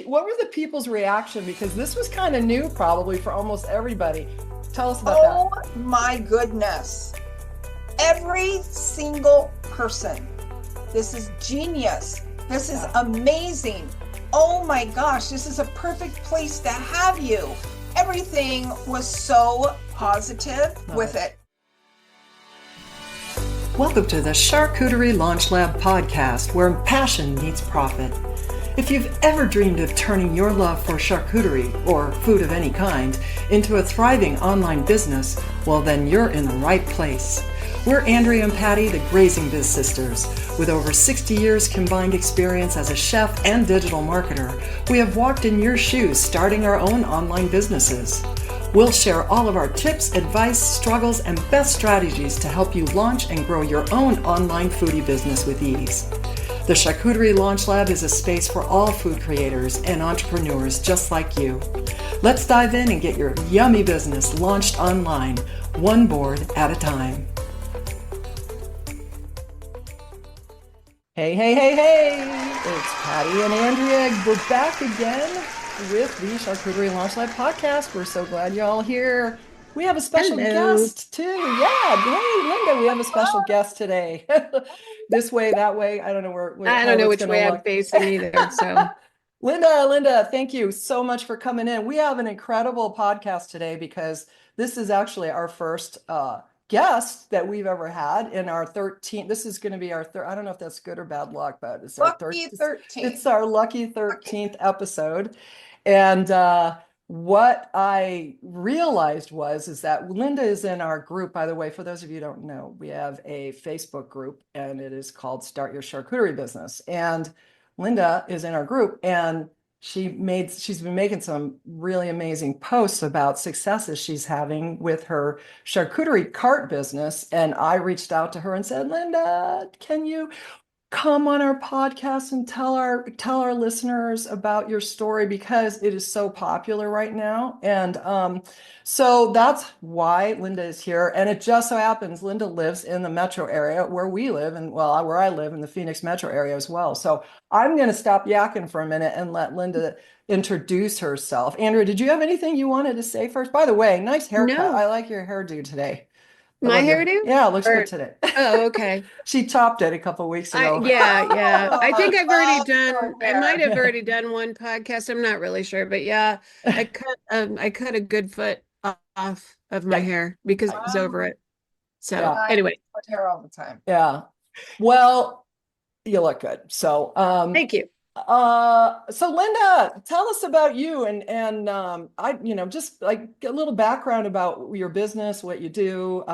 What were the people's reaction? Because this was kind of new probably for almost everybody. Tell us about Oh that. my goodness. Every single person. This is genius. This is amazing. Oh my gosh, this is a perfect place to have you. Everything was so positive with it. Welcome to the Charcuterie Launch Lab Podcast, where passion meets profit. If you've ever dreamed of turning your love for charcuterie, or food of any kind, into a thriving online business, well then you're in the right place. We're Andrea and Patti, the GrazingBiz Sisters. With over 60 years combined experience as a chef and digital marketer, we have walked in your shoes starting our own online businesses. We'll share all of our tips, advice, struggles, and best strategies to help you launch and grow your own online foodie business with ease. The Charcuterie Launch Lab is a space for all food creators and entrepreneurs just like you. Let's dive in and get your yummy business launched online, one board at a time. Hey, hey, hey, hey! It's Patti and Andrea. We're back again with the Charcuterie Launch Lab Podcast. We're so glad you're all here. We have a special guest too. Yeah. Hey, Linda, we have a special guest today. This way, that way. I don't know where I don't know which way I'm facing either. So Linda, thank you so much for coming in. We have an incredible podcast today because this is actually our first guest that we've ever had in our 13th. This is going to be our third. I don't know if that's good or bad luck, but it's our Lucky 13th. It's our lucky 13th episode. And what I realized is that Linda is in our group. By the way, for those of you who don't know, we have a Facebook group and it is called Start Your Charcuterie Business. And Linda is in our group and she's been making some really amazing posts about successes she's having with her charcuterie cart business. And I reached out to her and said, Linda, can you come on our podcast and tell our listeners about your story, because it is so popular right now. And so that's why Linda is here. And it just so happens Linda lives in the metro area where we live, and well, where I live in the Phoenix metro area as well. So I'm going to stop yakking for a minute and let Linda introduce herself. Andrea, did you have anything you wanted to say first? By the way, nice haircut. No. I like your hairdo today. My hairdo? Yeah, it looks good today. Oh, okay. She chopped it a couple of weeks ago. Yeah. I think I've already done. I might have Yeah. already done one podcast. I'm not really sure, but yeah, I cut a good foot off of my hair because I was over it. So Yeah. anyway, I cut hair all the time. Yeah. Well, you look good. So thank you. so Linda, tell us about you and I, just like a little background about your business, what you do,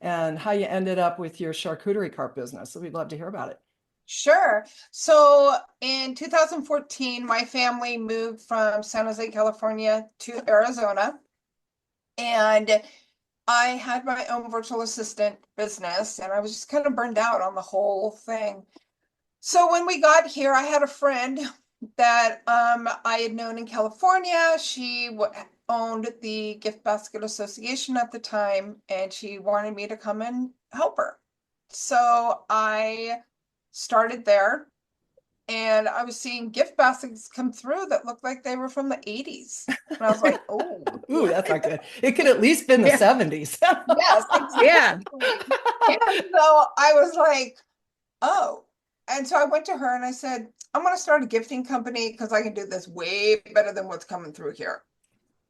and how you ended up with your charcuterie cart business. So we'd love to hear about it. Sure. So in 2014, my family moved from San Jose, California to Arizona. And I had my own virtual assistant business and I was just kind of burned out on the whole thing. So when we got here, I had a friend that I had known in California. She owned the Gift Basket Association at the time, and she wanted me to come and help her. So I started there, and I was seeing gift baskets come through that looked like they were from the 80s. And I was like, oh. Ooh, that's not good. It could at least been the 70s. Yes, exactly. Yeah. And so I was like, oh. And so I went to her and I said, I'm going to start a gifting company because I can do this way better than what's coming through here.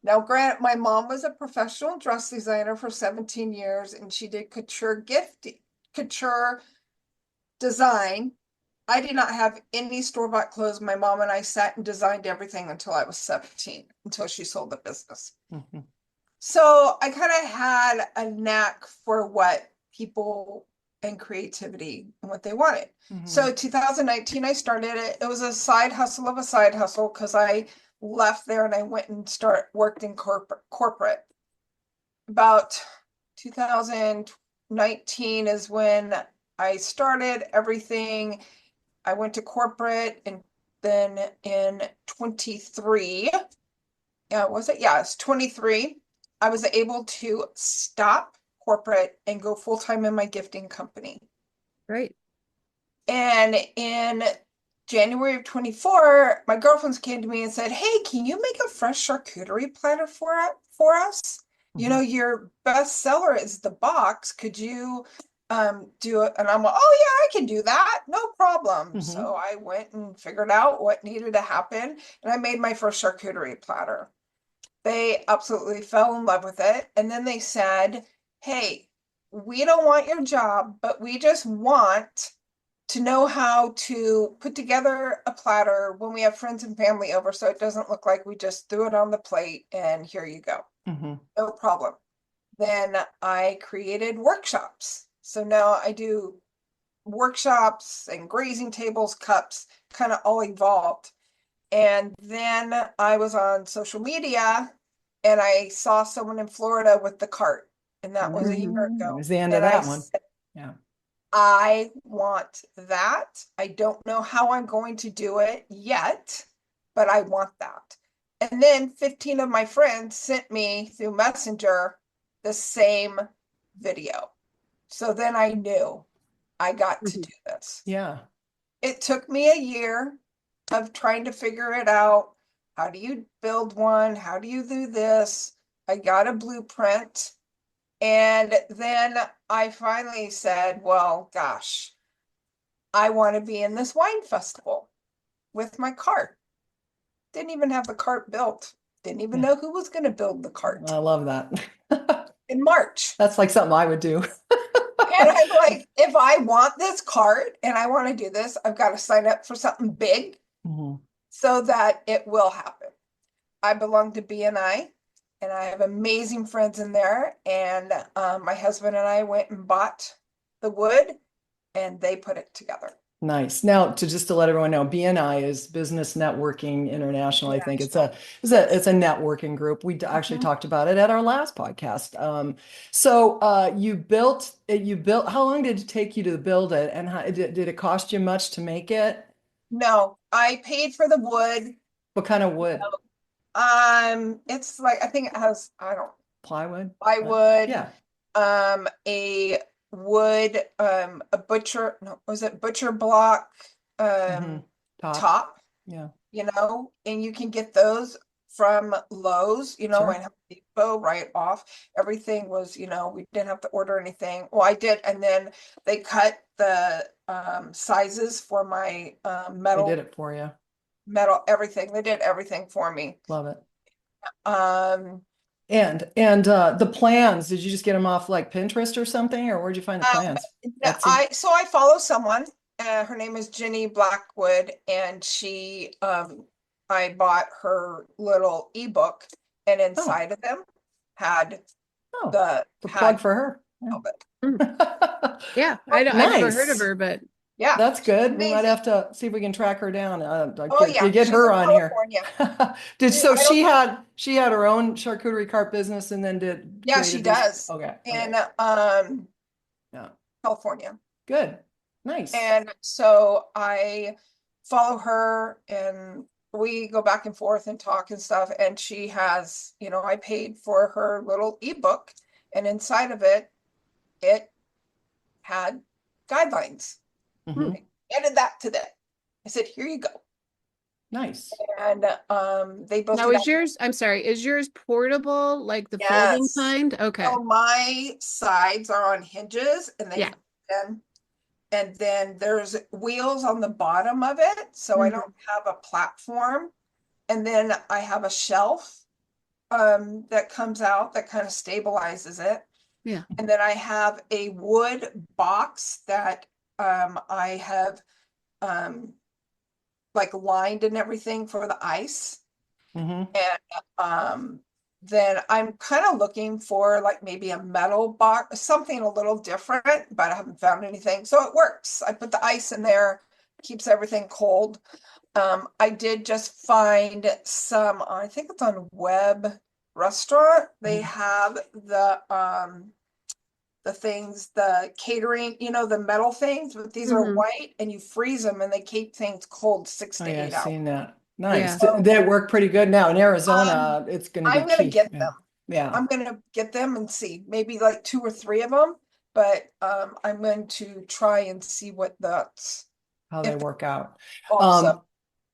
Now, granted, my mom was a professional dress designer for 17 years and she did couture design. I did not have any store-bought clothes. My mom and I sat and designed everything until I was 17, until she sold the business. Mm-hmm. So I kind of had a knack for what people and creativity and what they wanted. Mm-hmm. So 2019, I started it. It was a side hustle of a side hustle because I left there and I went and worked in corporate. About 2019 is when I started everything. I went to corporate, and then in 23, was it? Yeah, it's 23. I was able to stop corporate and go full-time in my gifting company. Right. And in January of 24, my girlfriends came to me and said, "Hey, can you make a fresh charcuterie platter for us? You know, your best seller is the box. Could you do it?" And I'm like, "Oh yeah, I can do that. No problem." So I went and figured out what needed to happen, and I made my first charcuterie platter. They absolutely fell in love with it. And then they said, "Hey, we don't want your job, but we just want to know how to put together a platter when we have friends and family over, so it doesn't look like we just threw it on the plate and here you go." No problem. Then I created workshops. So now I do workshops and grazing tables, cups, kind of all evolved. And then I was on social media and I saw someone in Florida with the cart. And that was a year It ago. was the end of And I that one. said, Yeah. I want that. I don't know how I'm going to do it yet, but I want that. And then 15 of my friends sent me through Messenger the same video. So then I knew I got to do this. Yeah. It took me a year of trying to figure it out. How do you build one? How do you do this? I got a blueprint. And then I finally said, well, gosh, I want to be in this wine festival with my cart. Didn't even have the cart built. Didn't even know who was going to build the cart I love that. in March. That's like something I would do. And I'm like, if I want this cart and I want to do this, I've got to sign up for something big so that it will happen. I belong to BNI and I have amazing friends in there. And my husband and I went and bought the wood and they put it together. Nice. Now, to let everyone know, BNI is Business Networking International. I think it's a networking group. We actually talked about it at our last podcast. So you built. How long did it take you to build it, and how, did it cost you much to make it? No, I paid for the wood. What kind of wood? It's like, I think it has, Plywood. plywood. Yeah. A wood, a butcher, no, was it butcher block, top, Yeah. you know, and you can get those from Lowe's, you know, Sure. and Home Depot right off. Everything was, you know, we didn't have to order anything. Well, I did, and then they cut the sizes for my They metal, did it for you. everything. They did everything for me. Love it. Um, And the plans, did you just get them off like Pinterest or something, or where'd you find the plans? No, Etsy? so I follow someone, her name is Jenny Blackwood, and she, I bought her little ebook, and inside of them had Oh, the plug for her. of it. Yeah, I've never heard of Nice. her, but Yeah, That's good. We might amazing. have to see if we can track her down. Oh yeah, Get she's her in on here. California. So I don't- she had her own charcuterie cart business and then Yeah, she created these. does. Okay. In Yeah. California. Good. Nice. And so I follow her and we go back and forth and talk and stuff. And she has, you know, I paid for her little ebook, and inside of it, it had guidelines. Mhm. I added that to that. I said, here you go. Nice. And they both now did is yours, I'm sorry, is yours portable, like the folding Yes. kind? Okay. So my sides are on hinges and they Yeah. and then there's wheels on the bottom of it, so I don't have a platform. And then I have a shelf that comes out that kind of stabilizes it. Yeah. And then I have a wood box that I have like lined and everything for the ice. Mhm. And then I'm kind of looking for like maybe a metal box, something a little different, but I haven't found anything. So it works. I put the ice in there, keeps everything cold. I did just find some, I think it's on Web Restaurant. They have the things, the catering, you know, the metal things, but these are white and you freeze them and they keep things cold 6 Oh, to yeah, 8 I've hours. seen that. Nice. Yeah. They work pretty good now in Arizona. It's going to be I'm gonna key. get Yeah. them. Yeah. I'm gonna get them and see, maybe like 2 or 3 of them, but I'm going to try and see what that's how they If work out. also,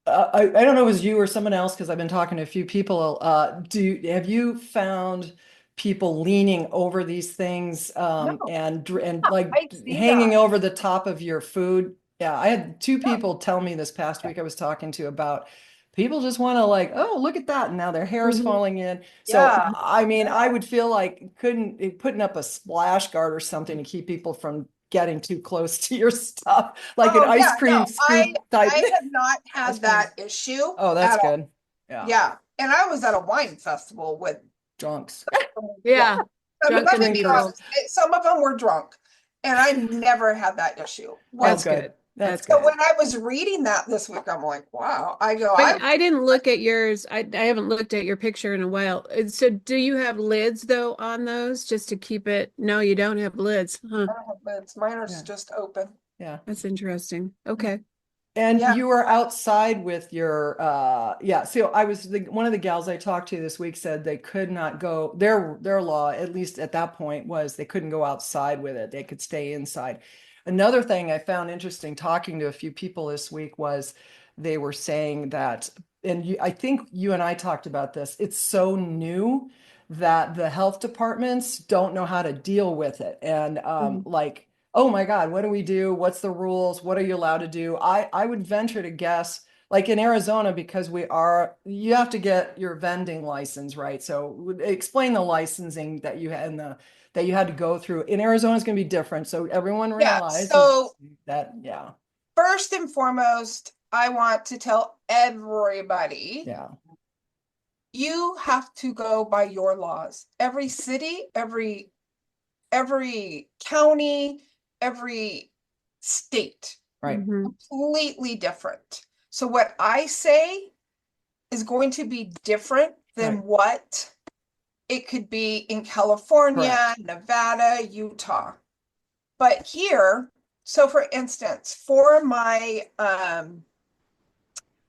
I don't know if it was you or someone else, because I've been talking to a few people. Have you found people leaning over these things no, and like I see hanging that. over the top of your food? Yeah, I had two people tell me this past week I was talking to about people just want to like, oh, look at that. And now their hair is Mhm. falling in. So, Yeah. I mean, I Yeah. would feel like putting up a splash guard or something to keep people from getting too close to your stuff, like an Oh yeah, ice cream no, scoop type. I have not Ice had cream. that issue Oh, that's at all. good. Yeah. Yeah. And I was at a wine festival with, Drunks. Yeah. let Drunken me be drinkers. honest, some of them were drunk. And I never had that issue. Oh, That's good. good. That's So good. when I was reading that this week, I'm like, wow. I didn't look at yours. I haven't looked at your picture in a while. So do you have lids though on those just to keep it? No, you don't have lids. Huh. I don't have lids. Mine are Yeah. just open. Yeah. That's interesting. Okay. And Yeah. you were outside with your yeah. So I was one of the gals I talked to this week said they could not go, their law, at least at that point, was they couldn't go outside with it. They could stay inside. Another thing I found interesting talking to a few people this week was they were saying that, and I think you and I talked about this, it's so new that the health departments don't know how to deal with it. And Mhm. like, oh my God, what do we do? What's the rules? What are you allowed to do? I would venture to guess, like in Arizona, because you have to get your vending license, right? So explain the licensing that you had that you had to go through. In Arizona is going to be different. So everyone Yeah. realizes So that, yeah, first and foremost, I want to tell everybody, yeah, you have to go by your laws. Every city, every county, every state, right, Mhm. completely different. So what I say is going to be different than right, what it could be in California, correct. Nevada, Utah. But here, so for instance, for my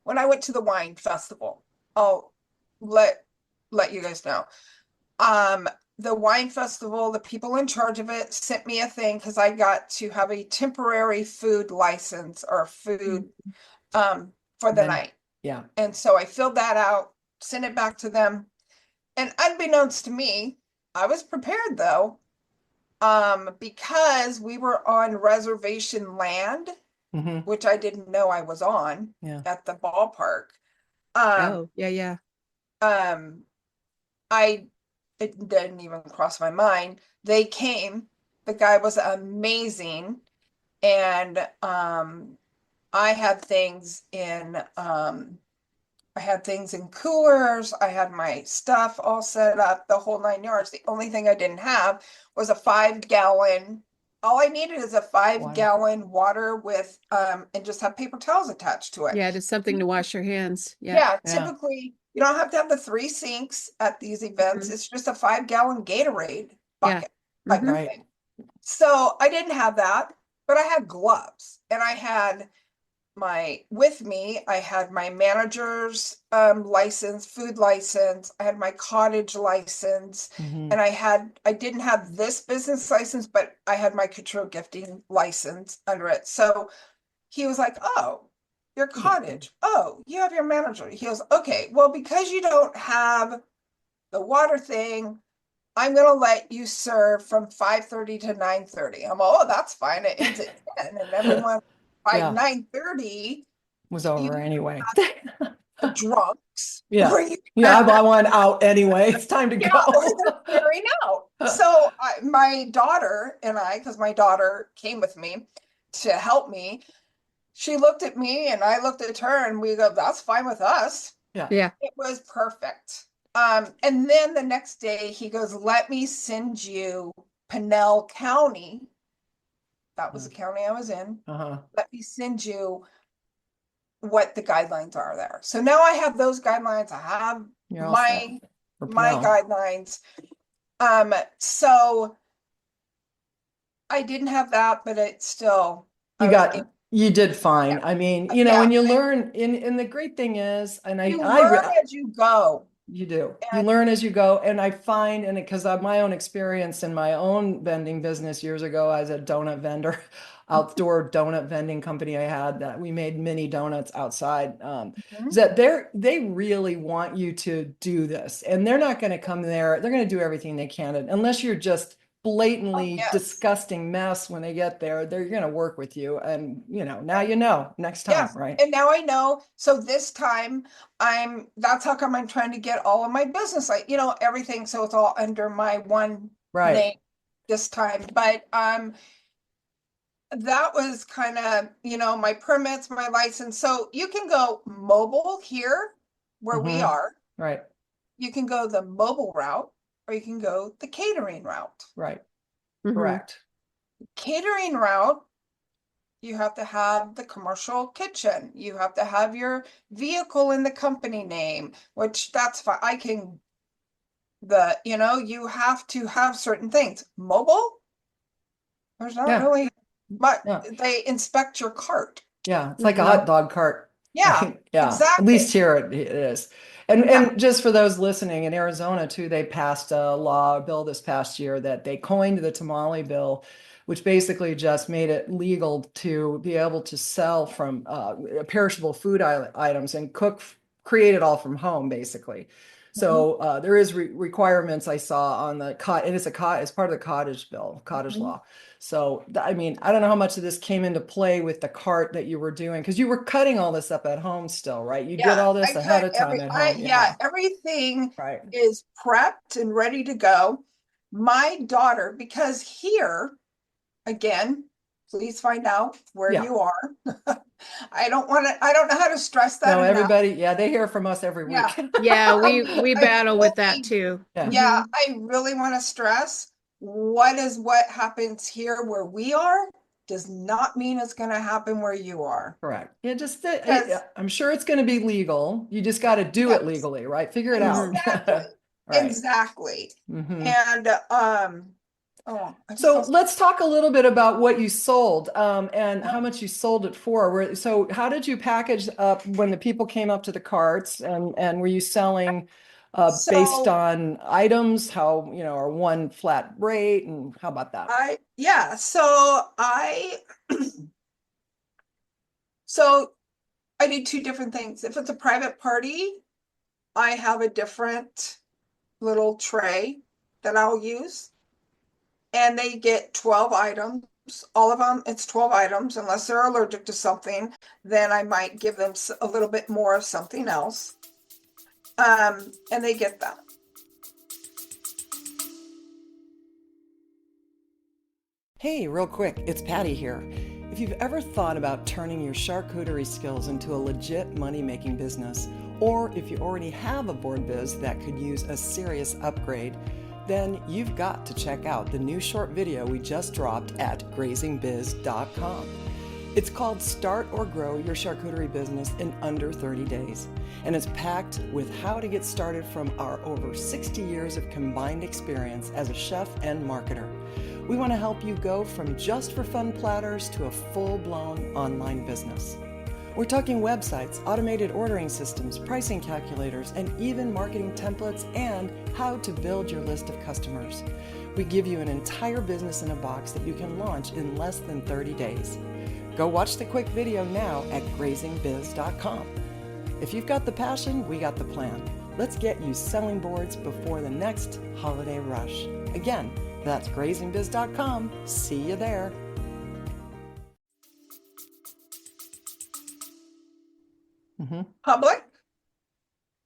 when I went to the wine festival, I'll let you guys know. Um, the wine festival, the people in charge of it sent me a thing because I got to have a temporary food license or food for the Then, night. yeah, And so I filled that out, sent it back to them. And unbeknownst to me, I was prepared though, because we were on reservation land, hmm, which I didn't know I was on yeah, at the ballpark. Um, Oh, yeah, yeah. um, I it didn't even cross my mind. They came, the guy was amazing, and I had things in coolers. I had my stuff all set up, the whole 9 yards. The only thing I didn't have was a 5 gallon. All I needed is a five water, gallon water with and just have paper towels attached to it. Yeah, just something to wash your hands. Yeah. Yeah, yeah, typically you don't have to have the 3 sinks at these events. Mhm. It's just a 5 gallon Gatorade Yeah. bucket type of Mhm. right, thing. So I didn't have that, but I had gloves and I had with me, I had my manager's license, food license, I had my cottage license, hmm, and I didn't have this business license, but I had my couture gifting license under it. So he was like, oh, your cottage. Oh, you have your manager. He goes, okay, well, because you don't have the water thing, I'm gonna let you serve from 5:30 to 9:30. I'm oh, that's fine. It ends at 10. And everyone by yeah, 9:30, was you over anyway. the drunks Yeah. or you Yeah, I want out anyway. It's time to yeah, go. or they're clearing out. So my daughter and I, because my daughter came with me to help me, she looked at me and I looked at her and we go, that's fine with us. Yeah. Yeah. It was perfect. And then the next day he goes, let me send you Pinell County. That was the county I was in. Uh-huh. Let me send you what the guidelines are there. So now I have those guidelines. I have You're all set for my Pinell. guidelines. So I didn't have that, but it's still You did fine. yeah. I mean, Yeah, and you learn and the great thing is, and you learn as you go. you do, you And learn as you go. And I find, and because of my own experience in my own vending business years ago as a donut vendor, outdoor donut vending company I had that we made mini donuts outside. Mhm. Is that they really want you to do this, and they're not going to come there. They're going to do everything they can, unless you're just blatantly yes. disgusting mess when they get there. They're going to work with you, and now you know next time, Yes, right? and now I know. So this time that's how come I'm trying to get all of my business, like, everything. So it's all under my one Right. name this time. But that was kind of, my permits, my license. So you can go mobile here where we Mhm. are. Right. You can go the mobile route, or you can go the catering route. Right. Mhm. Correct. Catering route, you have to have the commercial kitchen. You have to have your vehicle in the company name, which that's fine. You have to have certain things. Mobile, there's not Yeah. really much. Yeah. They inspect your cart. Yeah. It's like a Mhm. hot dog cart. Yeah, Yeah. At exactly. least here it is. And Yeah. and just for those listening, in Arizona too, they passed a bill this past year that they coined the tamale bill, which basically just made it legal to be able to sell from perishable food items and create it all from home, basically. So there is requirements I saw on the and it's part of the cottage bill, cottage Mhm. law. So, I mean, I don't know how much of this came into play with the cart that you were doing, because you were cutting all this up at home still, right? You did Yeah, all this I ahead cut of time at home. yeah, everything Right. is prepped and ready to go. My daughter, because here, again, please find out where Yeah. you are. I don't know how to stress that No, enough. everybody, yeah, they hear from us every Yeah. week. Yeah, we I battle with that really- too. Yeah. Yeah, Mhm. I really want to stress what happens here where we are does not mean it's going to happen where you are. Correct. Yeah, Because I'm sure it's going to be legal. You just got to do it yes, legally, right? Figure it out. exactly. Right. Exactly. Mhm. And I just So lost. let's talk a little bit about what you sold, and how much you sold it for. So how did you package up when the people came up to the carts, and were you selling based So on items, how, or one flat rate, and how about that? so I do two different things. If it's a private party, I have a different little tray that I'll use, and they get 12 items. All of them, it's 12 items. Unless they're allergic to something, then I might give them a little bit more of something else. And they get that. Hey, real quick, it's Patti here. If you've ever thought about turning your charcuterie skills into a legit money-making business, or if you already have a board biz that could use a serious upgrade, then you've got to check out the new short video we just dropped at GrazingBiz.com. It's called Start or Grow Your Charcuterie Business in Under 30 Days, and it's packed with how to get started from our over 60 years of combined experience as a chef and marketer. We want to help you go from just for fun platters to a full-blown online business. We're talking websites, automated ordering systems, pricing calculators, and even marketing templates, and how to build your list of customers. We give you an entire business in a box that you can launch in less than 30 days. Go watch the quick video now at GrazingBiz.com. If you've got the passion, we got the plan. Let's get you selling boards before the next holiday rush. Again, that's GrazingBiz.com. See you there. Public,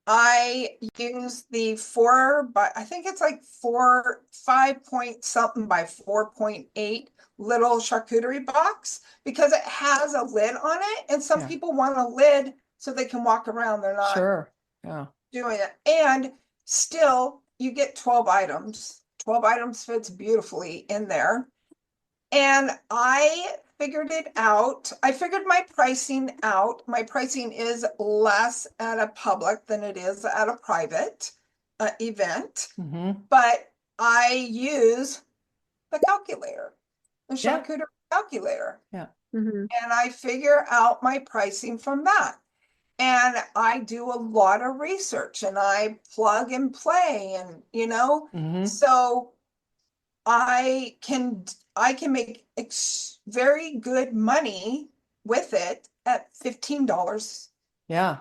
I use the I think it's like 5 point something by 4.8 little charcuterie box, because it has a lid on it, and some Yeah. people want a lid so they can walk around. They're not Sure. Yeah. doing it. And still, you get 12 items. 12 items fits beautifully in there. And I figured it out. I figured my pricing out. My pricing is less at a public than it is at a private event, Mm-hmm. but I use the calculator, the Yeah. charcuterie calculator, Mhm. and I figure out my pricing from that. And I do a lot of research, and I plug and play, and Mm-hmm. so I can make very good money with it at $15. Yeah.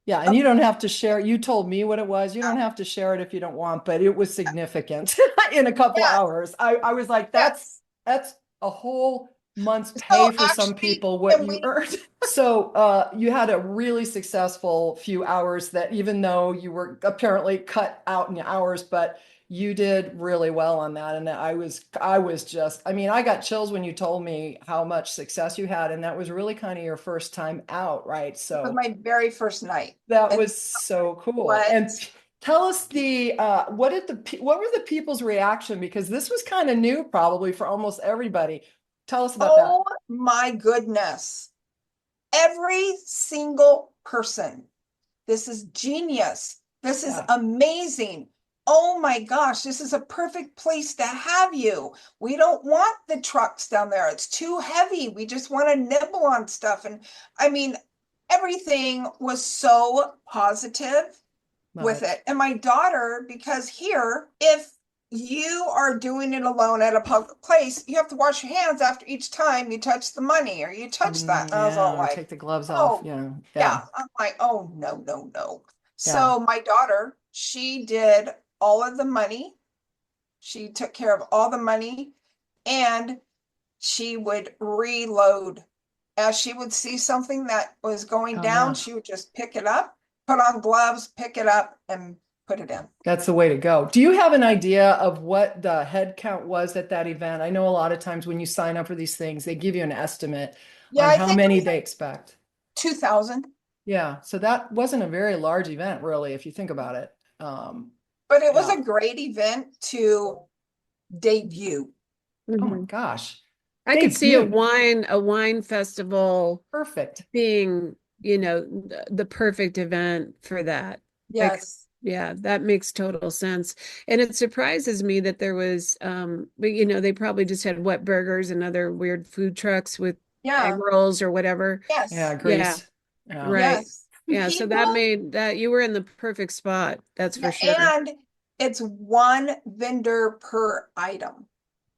Yeah. And you don't have to share. You told me what it was. You don't have to share it if you don't want, but it was significant in a couple Yeah. hours. I was like, Yes. that's a whole month's So pay for some actually, people what and you we earned. So you had a really successful few hours that even though you were apparently cut out in hours, but you did really well on that. And I was just, I mean, I got chills when you told me how much success you had. And that was really kind of your first time out, right? it was So my very first night. that And was so cool. what- And tell us what were the people's reaction? Because this was kind of new probably for almost everybody. Tell us about that. Oh my goodness. Every single person. This is genius. This is Yeah. amazing. Oh my gosh, this is a perfect place to have you. We don't want the trucks down there. It's too heavy. We just want to nibble on stuff. And I mean, everything was so positive with Love it. And my daughter, because here, if you are doing it alone at a public place, you have to wash your hands after each time you touch the money or you touch that. And I was all Yeah, like, take the gloves oh, off. Yeah. yeah. I'm like, oh, no, no, no. Yeah. So my daughter, she did all of the money. She took care of all the money and she would reload. As she would see something that was going Oh, down, yeah. she would just pick it up, put on gloves, pick it up, and put it in. That's the way to go. Do you have an idea of what the head count was at that event? I know a lot of times when you sign up for these things, they give you an estimate Yeah, on I how think it many was they expect. 2,000, Yeah. So that wasn't a very large event, really, if you think about it. but it was Yeah. a great event to debut. Oh my Mhm. gosh. I could see a Debut. wine festival Perfect. being, the perfect event for that. Like, Yes. yeah, that makes total sense. And it surprises me that there was, but they probably just had wet burgers and other weird food trucks with egg Yeah. rolls or whatever. Yes. Yeah, Yeah, Greece. Yeah. right. Yes. Yeah, so that People, made that you were in the perfect spot, that's for sure. and it's one vendor per item.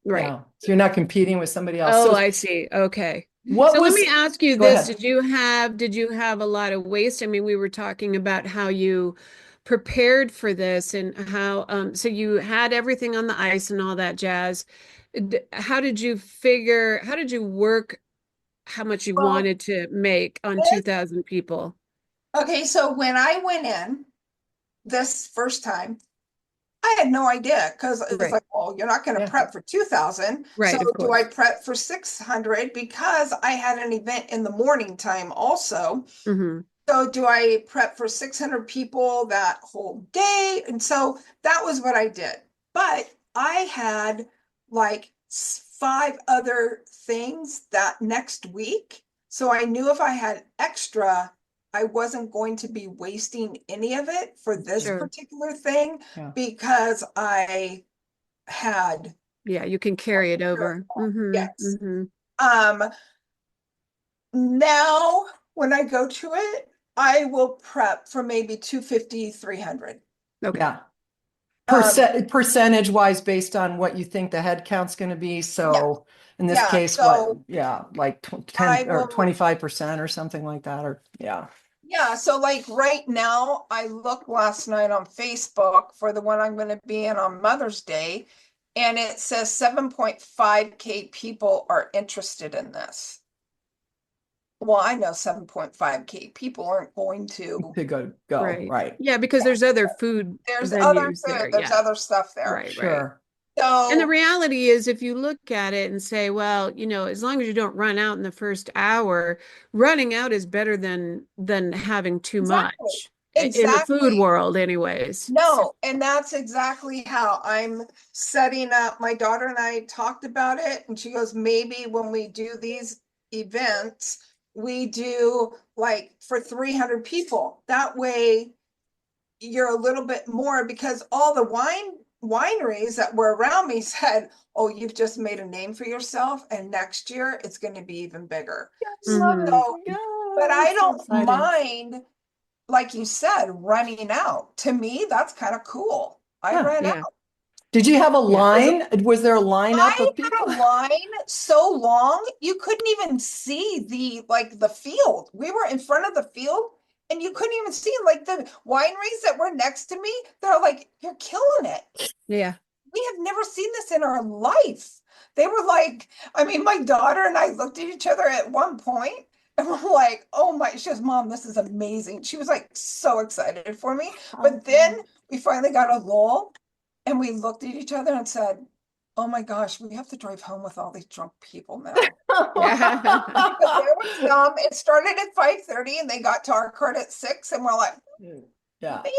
Right. Yeah. So you're not competing with somebody else. Oh, So I see. Okay. what So let was, me ask you go this. ahead. Did you have a lot of waste? I mean, we were talking about how you prepared for this and how so you had everything on the ice and all that jazz. How did you work how much you Well, wanted to make on 2,000 people? okay, so when I went in this first time, I had no idea because it's Right. like, oh, you're not going to Yeah. prep for 2,000. Right, So of do I course. prep for 600 because I had an event in the morning time also. Hmm. So do I prep for 600 people that whole day? And so that was what I did. But I had like 5 other things that next week. So I knew if I had extra, I wasn't going to be wasting any of it for this Sure. particular thing Yeah. because I had, Yeah, you can carry it over. yes. Hmm. Now when I go to it, I will prep for maybe 250, 300. Okay. Yeah. Um, Percentage wise based on what you think the head count's going to be. So in this yeah, case, so like I 10 or will, 25% or something like that, or yeah. yeah, so like right now, I looked last night on Facebook for the one I'm going to be in on Mother's Day, and it says 7.5K people are interested in this. Well, I know 7.5K people aren't going to. To go, Right. right. Yeah, because there's other food There's other venues there. food, there's Yeah. other stuff there. Right, right. Sure. And the So reality is, if you look at it and say, well, as long as you don't run out in the first hour, running out is better than having too exactly, much in the food exactly. world, anyways. No, and that's exactly how I'm setting up. My daughter and I talked about it, and she goes, maybe when we do these events, we do like for 300 people. That way you're a little bit more because all the wineries that were around me said, oh, you've just made a name for yourself, and next year it's going to be even bigger. I love it. So, Yeah, but I it's so don't exciting. mind, like you said, running out. To me, that's kind of cool. I Yeah. ran Yeah. out. Did you have a Yeah. line? Was there a lineup I of had people? a line so long you couldn't even see the field. We were in front of the field and you couldn't even see like the wineries that were next to me. They're like, "You're killing it. Yeah. We have never seen this in our life." They were like, I mean, my daughter and I looked at each other at one point and we're like, "Oh my," she goes, "Mom, this is amazing." She was like so excited for me. But then we finally got a lull and we looked at each other and said, "Oh my gosh, we have to drive home with all these drunk people now." Yeah. Because there was some, it started at 5:30 and they got to our cart at 6 and we're like, Yeah. "Maybe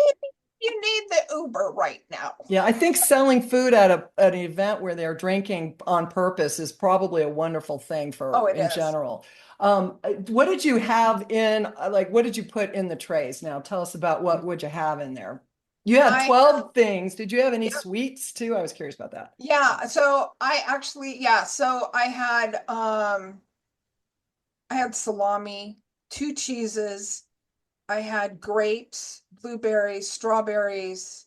you need the Uber right now." Yeah, I think selling food at an event where they're drinking on purpose is probably a wonderful thing Oh, it in is. general. What did you have in like what did you put in the trays? Now tell us about what would you have in there. You had 12 things. Did you have any sweets too? I was curious about that. Yeah, so so I had salami, 2 cheeses, I had grapes, blueberries, strawberries.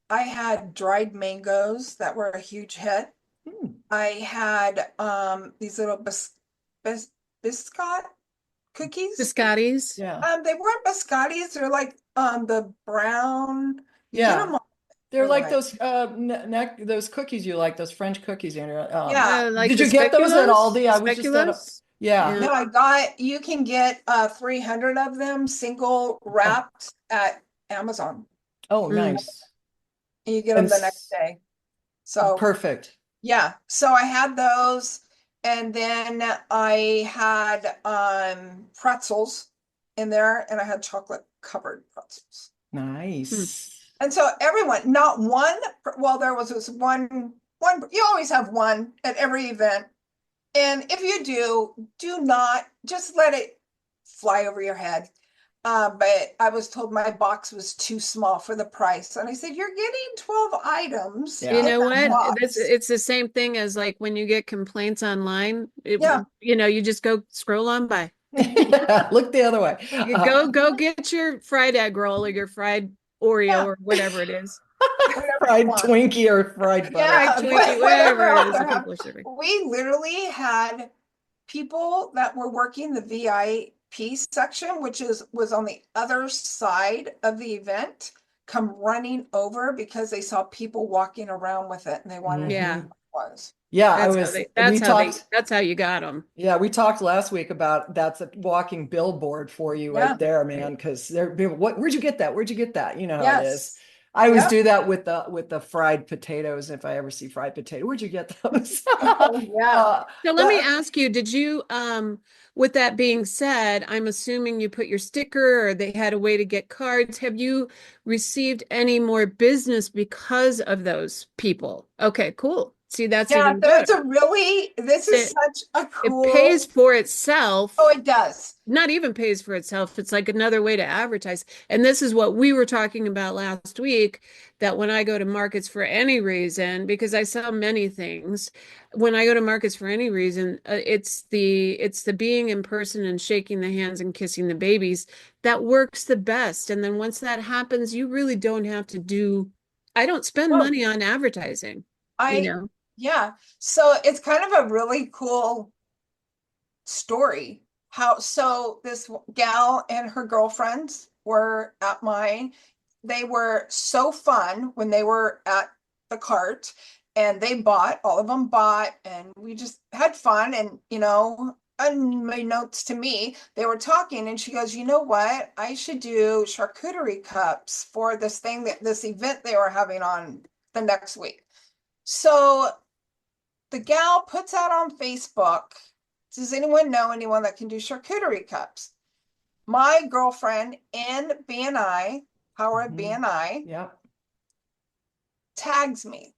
I had dried mangoes that were a huge hit. Hmm. I had these little biscuit cookies. Biscottis. Yeah. They weren't biscottis, they're like the brown. You Yeah. get them They're they're like those those cookies you like, those French cookies, Andrea. Yeah. Like Did the you get those at speculoos? Aldi? I was just at Speculoos? yeah. No, you can get 300 of them single wrapped at Amazon. Oh, Mm. nice. And you get them the next day. So Perfect. yeah, so I had those and then I had pretzels in there and I had chocolate covered pretzels. Nice. And so everyone, not one, well, there was this one, you always have one at every event. And if you do not just let it fly over your head. But I was told my box was too small for the price. And I said, "You're getting 12 items." Yeah. You in know that what? box." It's the same thing as like when you get complaints online. Yeah. You just go scroll on by. Yeah, look the other way. You go get your fried egg roll or your fried Oreo Yeah. or whatever it is. Whatever Fried you want. Twinkie or fried butter. Yeah, Fried Twinkie, whatever it is that else people are serving. we literally had people that were working the VIP section, which was on the other side of the event, come running over because they saw people walking around with it and they wanted to Yeah. know what it was. Yeah, That's how you got them. Yeah, we talked last week about that's a walking billboard for you Yeah. right there, man. Because there, where'd you get that? Where'd you get that? You know how it Yes. is. I always Yep. do that with the fried potatoes. If I ever see fried potato, where'd you get those? Yeah. So let me ask you, did you, with that being said, I'm assuming you put your sticker or they had a way to get cards. Have you received any more business because of those people? Okay, cool. See, that's Yeah, even that's better. this is It- such a cool. It pays for itself. Oh, it does. Not even pays for itself. It's like another way to advertise. And this is what we were talking about last week, that when I go to markets for any reason, because I sell many things, when I go to markets for any reason, it's the being in person and shaking the hands and kissing the babies that works the best. And then once that happens, you really don't have to do, I don't spend Oh. money on advertising, you know? Yeah. So it's kind of a really cool story. So this gal and her girlfriends were at mine. They were so fun when they were at the cart and all of them bought, and we just had fun. And, on my notes to me, they were talking and she goes, "You know what? I should do charcuterie cups for this event they were having on the next week." So the gal puts out on Facebook, "Does anyone know anyone that can do charcuterie cups?" My girlfriend in BNI, Power of BNI, Yeah. tags me.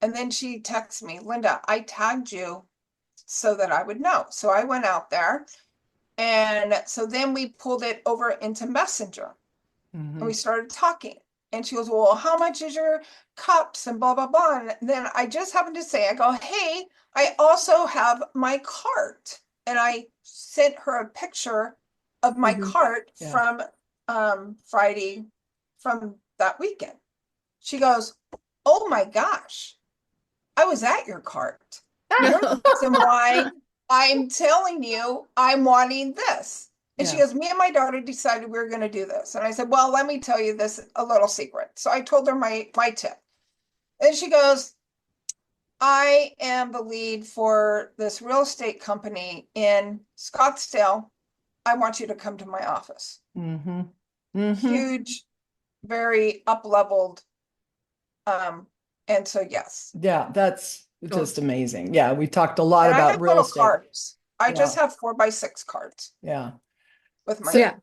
And then she texts me, "Linda, I tagged you so that I would know." So I went out there. And so then we pulled it over into Messenger and we started talking. And she goes, "Well, how much is your cups?" and blah, blah, blah. And then I just happened to say, I go, "Hey, I also have my cart." And I sent her a picture of my cart from Friday, from that weekend. She goes, oh my gosh, I was at your cart. You're the reason why I'm telling you I'm wanting this. And she Yeah. goes, me and my daughter decided we were going to do this. And I said, well, let me tell you this, a little secret. So I told her my tip. And she goes, I am the lead for this real estate company in Scottsdale. I want you to come to my office. Mm-hmm. Mm-hmm. Huge, very up-leveled. And so yes. Yeah, that's just amazing. Yeah, we talked a lot And I about have real little estate. cards. I just Yeah. have 4x6 cards Yeah. with my. So, Yeah.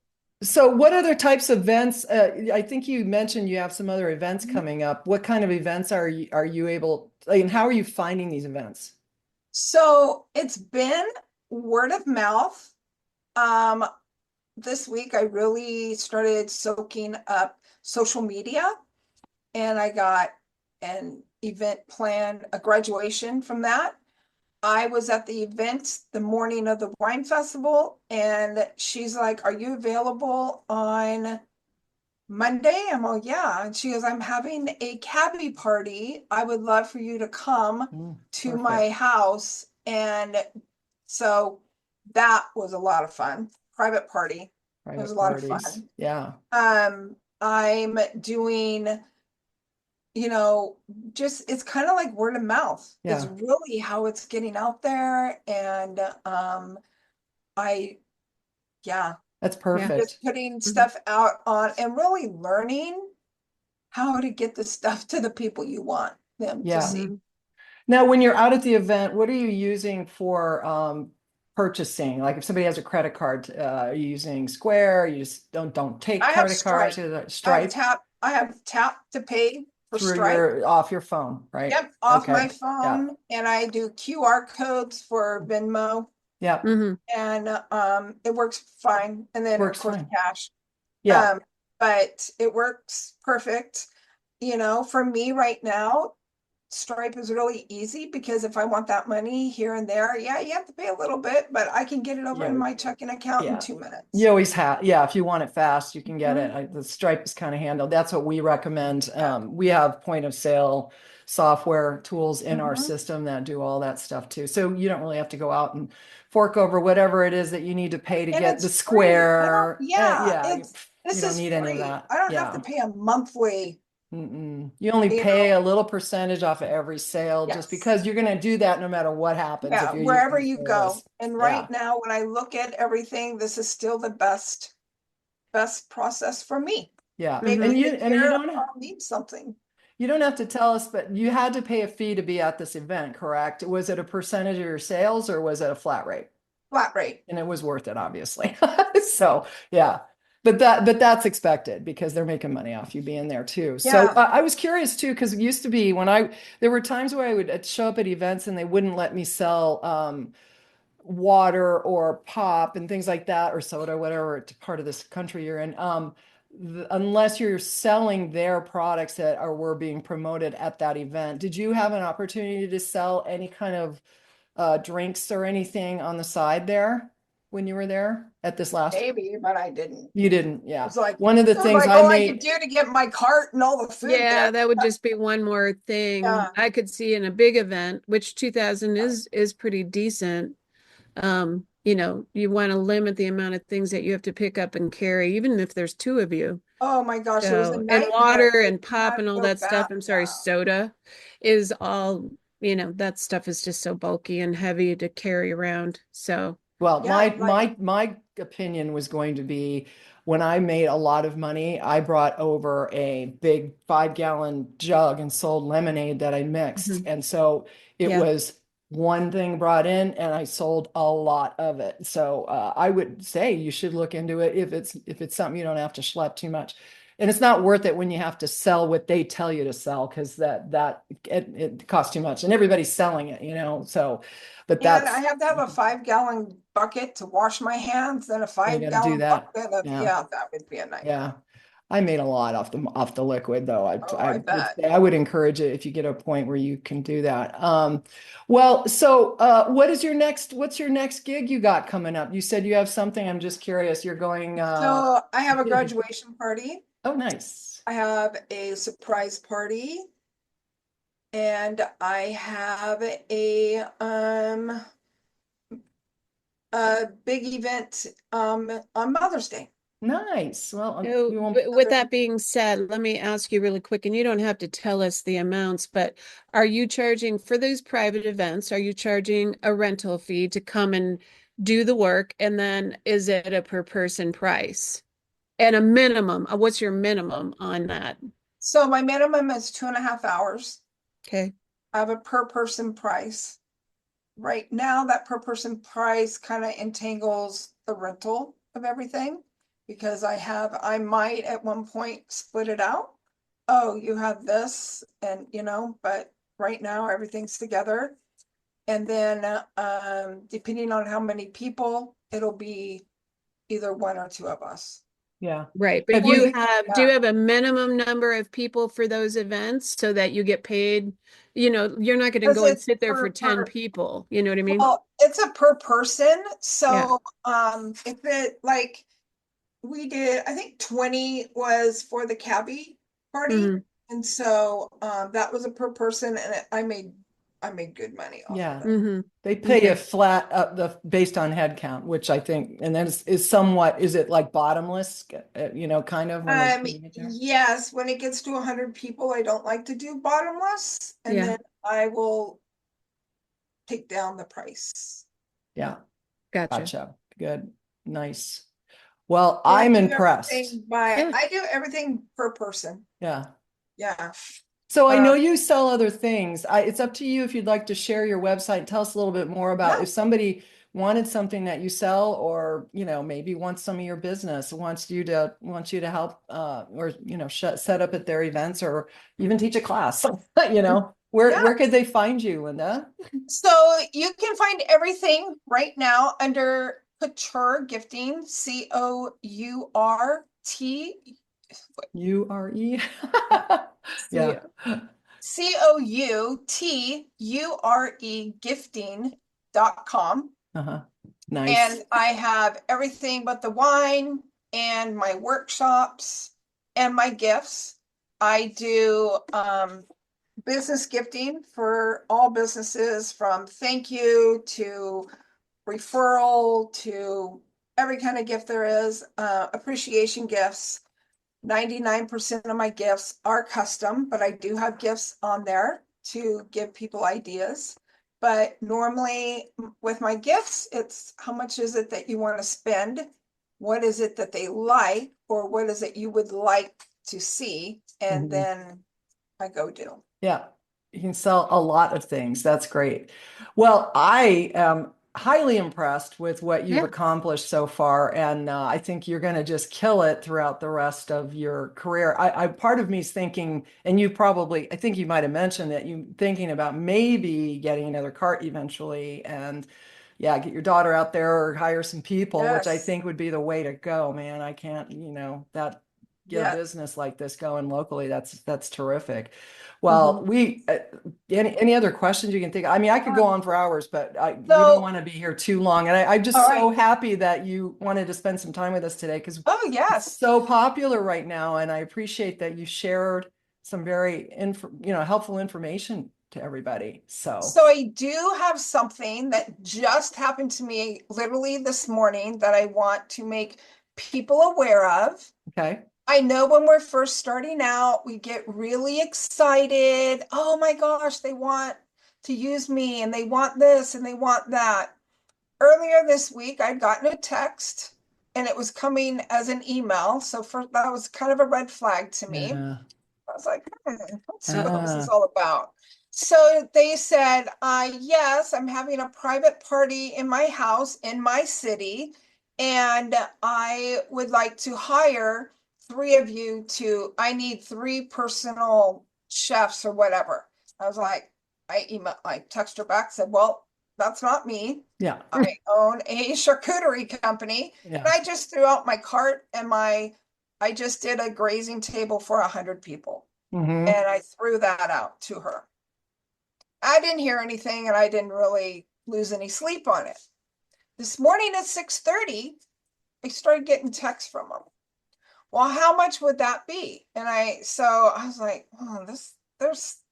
so what other types of events? I think you mentioned you have some other events coming up. What kind of events are you able, and how are you finding these events? So it's been word of mouth. This week I really started soaking up social media, and I got an event plan, a graduation from that. I was at the event the morning of the wine festival, and she's like, are you available on Monday? I'm all, yeah. And she goes, I'm having a cabbie party. I would love for you to come to Perfect. my house. And so that was a lot of fun. Private party. It was Private a lot of parties. fun. Yeah. I'm doing, just it's kind of like word of mouth. It's Yeah. really how it's getting out there. And yeah, That's Yeah. perfect. just putting stuff out on and really learning how to get the stuff to the people you want them Yeah. to see. Now, when you're out at the event, what are you using for purchasing? Like if somebody has a credit card, are you using Square? You just don't take I have credit cards. Stripe. Stripe I have tap to pay for through Stripe. off your phone, right? Yep, off Okay. my Yeah. phone, and I do QR codes for Venmo, Yeah. Mhm. and it works fine. And then Works of course fine. cash. Yeah. But it works perfect. For me right now, Stripe is really easy because if I want that money here and there, yeah, you have to pay a little bit, but I can get it over Yeah. in my checking account in Yeah. 2 minutes. You always have, yeah, if you want it fast, you can get Mhm. it. The Stripe is kind of handled. That's what we recommend. We have point of sale software tools in our Mhm. system that do all that stuff too. So you don't really have to go out and fork over whatever it is that you need to pay to And get it's the free. Square. Yeah, You this don't is need any of free. that. I don't have to Yeah. pay a monthly, You only you pay know, a little percentage off of every sale just yes. because you're going to do that no matter what happens Yeah, if you're wherever using you service. go. And Yeah. right now, when I look at everything, this is still the best process for me. Yeah. Maybe And in you a and you year don't I'll need something. You don't have to tell us, but you had to pay a fee to be at this event, correct? Was it a percentage of your sales or was it a flat rate? Flat rate. And it was worth it, obviously. So yeah. But that's expected because they're making money off you being there too. So Yeah. I was curious too, because it used to be there were times where I would show up at events and they wouldn't let me sell water or pop and things like that, or soda, whatever part of this country you're in, unless you're selling their products that were being promoted at that event. Did you have an opportunity to sell any kind of drinks or anything on the side there when you were there at this last? Maybe, but I didn't. You didn't, yeah. It's like One of the it was things like I all I made. could do to get my cart and all the food Yeah, there. that would just be one more thing Yeah. I could see in a big event, which 2000 is pretty decent. You want to limit the amount of things that you have to pick up and carry, even if there's two of you. Oh my gosh, it was a So, and nightmare. water It and pop had and to all go that stuff, back. I'm sorry, Yeah. soda is all, that stuff is just so bulky and heavy to carry around. So, Well, Yeah, my opinion was going to be when I made a lot of money, I brought over a big 5-gallon jug and sold lemonade that I mixed. Mhm. And so it Yeah. was one thing brought in and I sold a lot of it. So I would say you should look into it if it's something you don't have to schlep too much. And it's not worth it when you have to sell what they tell you to sell because it costs too much and everybody's selling it. So but and I that's have to have a 5-gallon bucket to wash my hands and a you got to do 5-gallon that. bucket of, Yeah. yeah, that would be a nightmare. Yeah. I made a lot off the liquid though. Oh, I bet. I would encourage it if you get a point where you can do that. Well, so what's your next gig you got coming up? You said you have something. I'm just curious. You're going So I have a graduation party. oh nice. I have a surprise party And I have a big event on Mother's Day. Nice. Well, So, you won't. with that being said, let me ask you really quick, and you don't have to tell us the amounts, but are you charging for those private events? Are you charging a rental fee to come and do the work? And then is it a per person price? And a minimum, what's your minimum on that? So my minimum is 2.5 hours. Okay. I have a per person price. Right now, that per person price kind of entangles the rental of everything because I might at one point split it out. Oh, you have this and but right now everything's together. And then depending on how many people, it'll be either one or two of us. Yeah. Right, but Have do you- you have a minimum number of people for those events so that you get paid? You're not going to Because go and it's sit there for 10 per people. You know what I mean? well, it's a per person. Yeah. So if it like we did, I think 20 was for the cabbie party. Mhm. And so that was a per person and I made good money off Yeah. of that. Mhm. They pay Okay. a flat based on head count, which I think, and then is somewhat, is it like bottomless, kind of when you get there? Yes, when it gets to 100 people, I don't like to do bottomless and Yeah. then I will take down the price. Yeah. Gotcha. Gotcha. Good. Nice. Well, So I I'm do impressed. Yeah. I do everything per person. Yeah. Yeah. So I know you sell other things. It's up to you if you'd like to share your website. Tell us a little bit more about Yeah. if somebody wanted something that you sell, or maybe wants some of your business, wants you to help, or set up at their events, or even teach a class. Where Yeah. could they find you, Linda? So you can find everything right now under Couture Gifting, URE. See, Yeah. COUTURE gifting.com. Uh-huh. Nice. And I have everything but the wine and my workshops and my gifts. I do business gifting for all businesses, from thank you to referral to every kind of gift there is, appreciation gifts. 99% of my gifts are custom, but I do have gifts on there to give people ideas. But normally with my gifts, it's how much is it that you want to spend? What is it that they like? Or what is it you would like to see? And Mhm. then I go do. Yeah, you can sell a lot of things. That's great. Well, I am highly impressed with what you've Yeah. accomplished so far, and I think you're going to just kill it throughout the rest of your career. Part of me is thinking, and I think you might have mentioned that you thinking about maybe getting another cart eventually, and yeah, get your daughter out there or hire some people, which I Yes. think would be the way to go, man. I can't, get a Yeah. business like this going locally. That's terrific. Well, any other questions you can think of? I mean, I could go on for hours, but we don't want to be here too long. And I'm just All so right. happy that you wanted to spend some time with us today, because Oh, it's yes. so popular right now. And I appreciate that you shared some very helpful information to everybody. So I do have something that just happened to me literally this morning that I want to make people aware of. okay. I know when we're first starting out, we get really excited. Oh my gosh, they want to use me and they want this and they want that. Earlier this week, I'd gotten a text and it was coming as an email. So that was kind of a red flag to me. Yeah. I was like, let's see what this is all about. So they said, yes, I'm having a private party in my house in my city, and I would like to hire 3 of you I need 3 personal chefs or whatever. I was like, I text her back, said, well, that's not me. Yeah. I own a charcuterie company. Yeah. And I just threw out my cart and I just did a grazing table for 100 people. Mhm. And I threw that out to her. I didn't hear anything and I didn't really lose any sleep on it. This morning at 6:30, I started getting texts from them. Well, how much would that be? And so I was like, oh,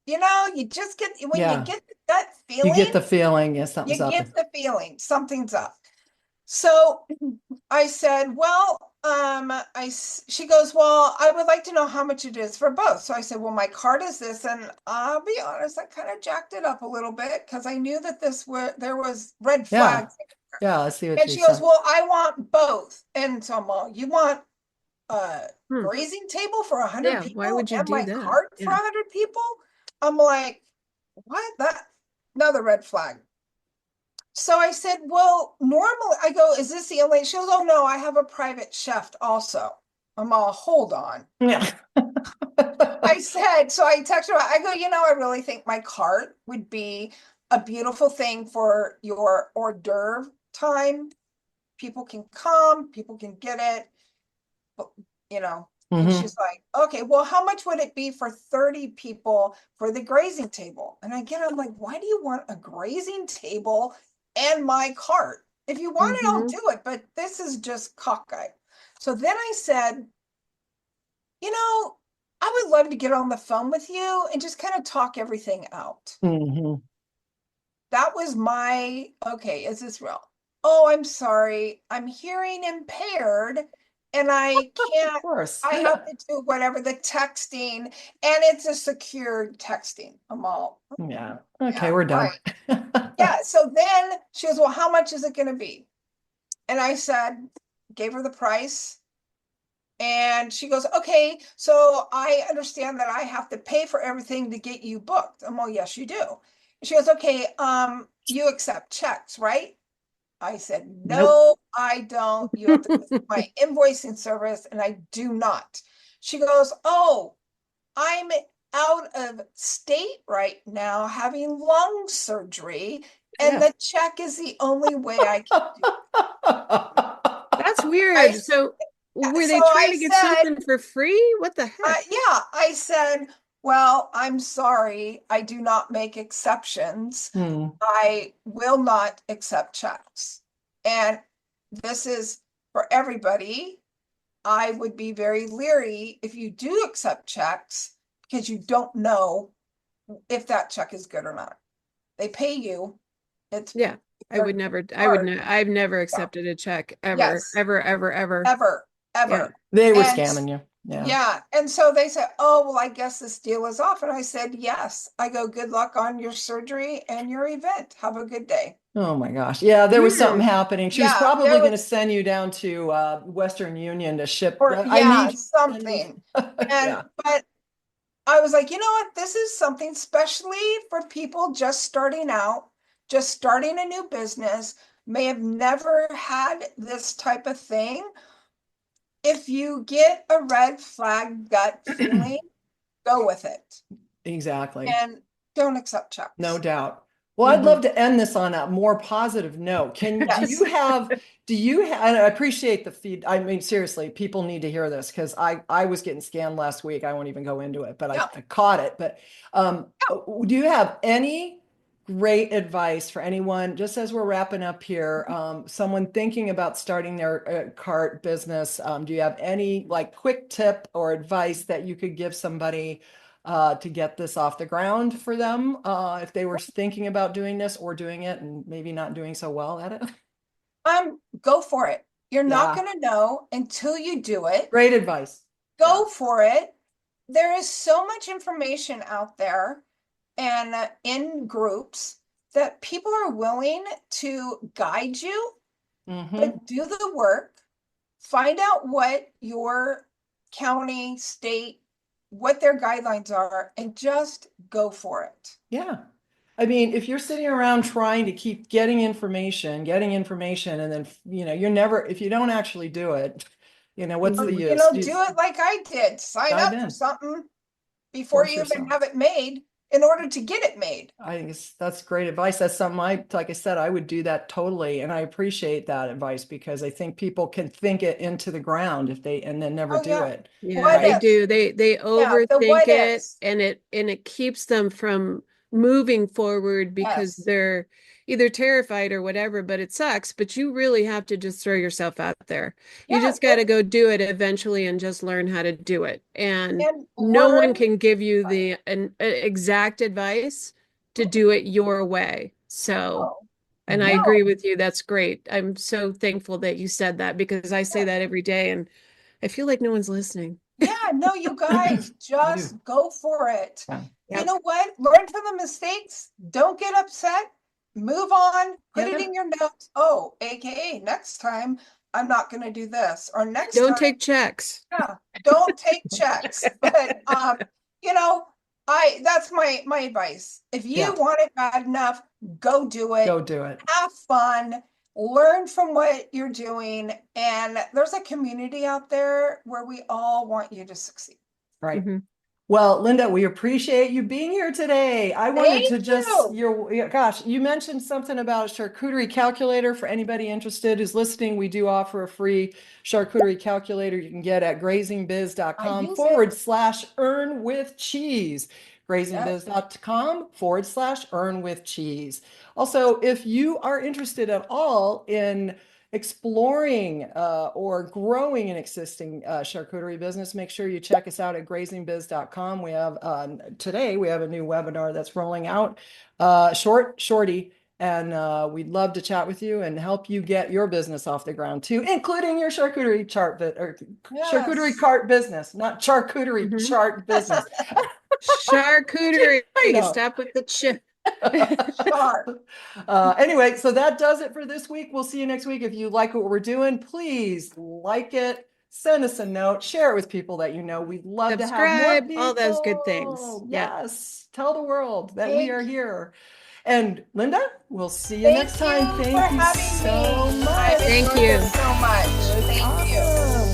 you just get, when you Yeah. get that You get the feeling, feeling, yeah, something's you up. get the feeling something's up. So I said, well, she goes, well, I would like to know how much it is for both. So I said, well, my card is this, and I'll be honest, I kind of jacked it up a little bit because I knew that there was red Yeah. flags. Yeah, I see what And you she goes, said. well, I want both. And so I'm all, you want a Hmm. grazing table for 100 Yeah, people why would you and do my that? cart for Yeah. 100 people? I'm like, what? That another red flag. So I said, well, normally I go, is this the only? She goes, oh no, I have a private chef also. I'm all, hold on. Yeah. I said, so I texted her, I go, I really think my cart would be a beautiful thing for your hors d'oeuvre time. People can come, people can get it, but, and Mhm. she's like, okay, well, how much would it be for 30 people for the grazing table? And I'm like, why do you want a grazing table and my cart? If you want it, I'll Mhm. do it, but this is just cockeyed. So then I said, I would love to get on the phone with you and just kind of talk everything out. Mhm. That was okay, is this real? Oh, I'm sorry. I'm hearing impaired and I Of can't, course. I have to do whatever the texting, and it's a secured texting. I'm all, Yeah. Okay, yeah, we're done. right. Yeah. So then she goes, well, how much is it going to be? And I said, gave her the price. And she goes, okay, so I understand that I have to pay for everything to get you booked. I'm all, yes, you do. And she goes, okay, you accept checks, right? I said, Nope. no, I don't. You have to go through my invoicing service, and I do not. She goes, oh, I'm out of state right now having lung surgery, and Yeah. the check is the only way I can do it. That's I, weird. So were so they trying I to get said, something for free? What the heck? yeah, I said, well, I'm sorry, I do not make exceptions. Hmm. I will not accept checks. And this is for everybody. I would be very leery if you do accept checks because you don't know if that check is good or not. They pay you. It's Yeah, I would never, hard. I've never accepted a check ever, Yes, ever, ever, ever. ever, Yeah. ever. They were And scamming you. Yeah. yeah. And so they said, oh, well, I guess this deal is off. And I said, yes. I go, good luck on your surgery and your event. Have a good day. Oh my gosh. Yeah, there was something Weird. happening. She was Yeah, probably there going to was, send you down to Western Union to ship. or I yeah, need you to send me. something. Yeah. But I was like, you know what? This is something especially for people just starting out, just starting a new business, may have never had this type of thing. If you get a red flag gut feeling, go with it Exactly. and don't accept No checks. doubt. Well, I'd Mhm. love to end this on a more positive note. Yes. Do you have, and I appreciate the feed. I mean, seriously, people need to hear this because I was getting scammed last week. I won't even go into it, but Yeah. I caught it. But do you have any great advice for anyone, just as we're wrapping up here, someone thinking about starting their cart business? Do you have any like quick tip or advice that you could give somebody to get this off the ground for them if they were thinking about doing this or doing it and maybe not doing so well at it? Go for it. You're not Yeah, going to know until you do it. great advice. Yeah. Go for it. There is so much information out there and in groups that people are willing to guide you, Mhm. but do the work. Find out what your county, state, what their guidelines are, and just go for it. Yeah. I mean, if you're sitting around trying to keep getting information, and then, you're never, if you don't actually do it, what's the Mhm. use? Do it like I did. Sign Dive up for in, something before force you even yourself. have it made in order to get it made. I think that's great advice. That's something like I said, I would do that totally. And I appreciate that advice because I think people can think it into the ground and then never Oh, do yeah. it. Yeah, What they Right. ifs? do. They Yeah, the overthink what it ifs. and it keeps them from moving forward because Yes. they're either terrified or whatever, but it sucks. But you really have to just throw yourself out there. You Yeah, just got to go do it eventually and just learn how to do it. And and no one learn. can give you the exact advice to do it your way. So, Oh, and I no. agree with you. That's great. I'm so thankful that you said that because I say that every day and I feel like no one's listening. Yeah, no, you guys just go for it. Yeah. You Yep. know what? Learn from the mistakes. Don't get upset. Move on. Put it Yeah. in your notes. Oh, AKA next time I'm not going to do this, or next Don't time, take checks. yeah, don't take checks. But you know, that's my advice. If you Yeah. want it bad enough, go do it. Go do it. Have fun. Learn from what you're doing. And there's a community out there where we all want you to succeed. Right. Mhm. Well, Linda, we appreciate you being here today. I wanted to Thank just, you. gosh, you mentioned something about charcuterie calculator. For anybody interested who's listening, we do offer a free charcuterie calculator you can get at I grazingbiz.com use it. /earn with cheese. grazingbiz.com /earn with cheese. Also, if you are interested at all in exploring or growing an existing charcuterie business, make sure you check us out at grazingbiz.com. We have today we have a new webinar that's rolling out, shorty, and we'd love to chat with you and help you get your business off the ground too, including your charcuterie charcuterie Yes. cart business, not charcuterie Mhm. chart business. Charcuterie. I know. Stop with the chip. Sure. Anyway, so that does it for this week. We'll see you next week. If you like what we're doing, please like it, send us a note, share it with people that you know. We'd love to have more Subscribe, all those good things. people. Yeah. Yes, tell the world that we Thank are you. here. And Linda, we'll see you Thank next time. you Thank for you having so me. much. I've Thank enjoyed you. it so much. Thank you. Awesome.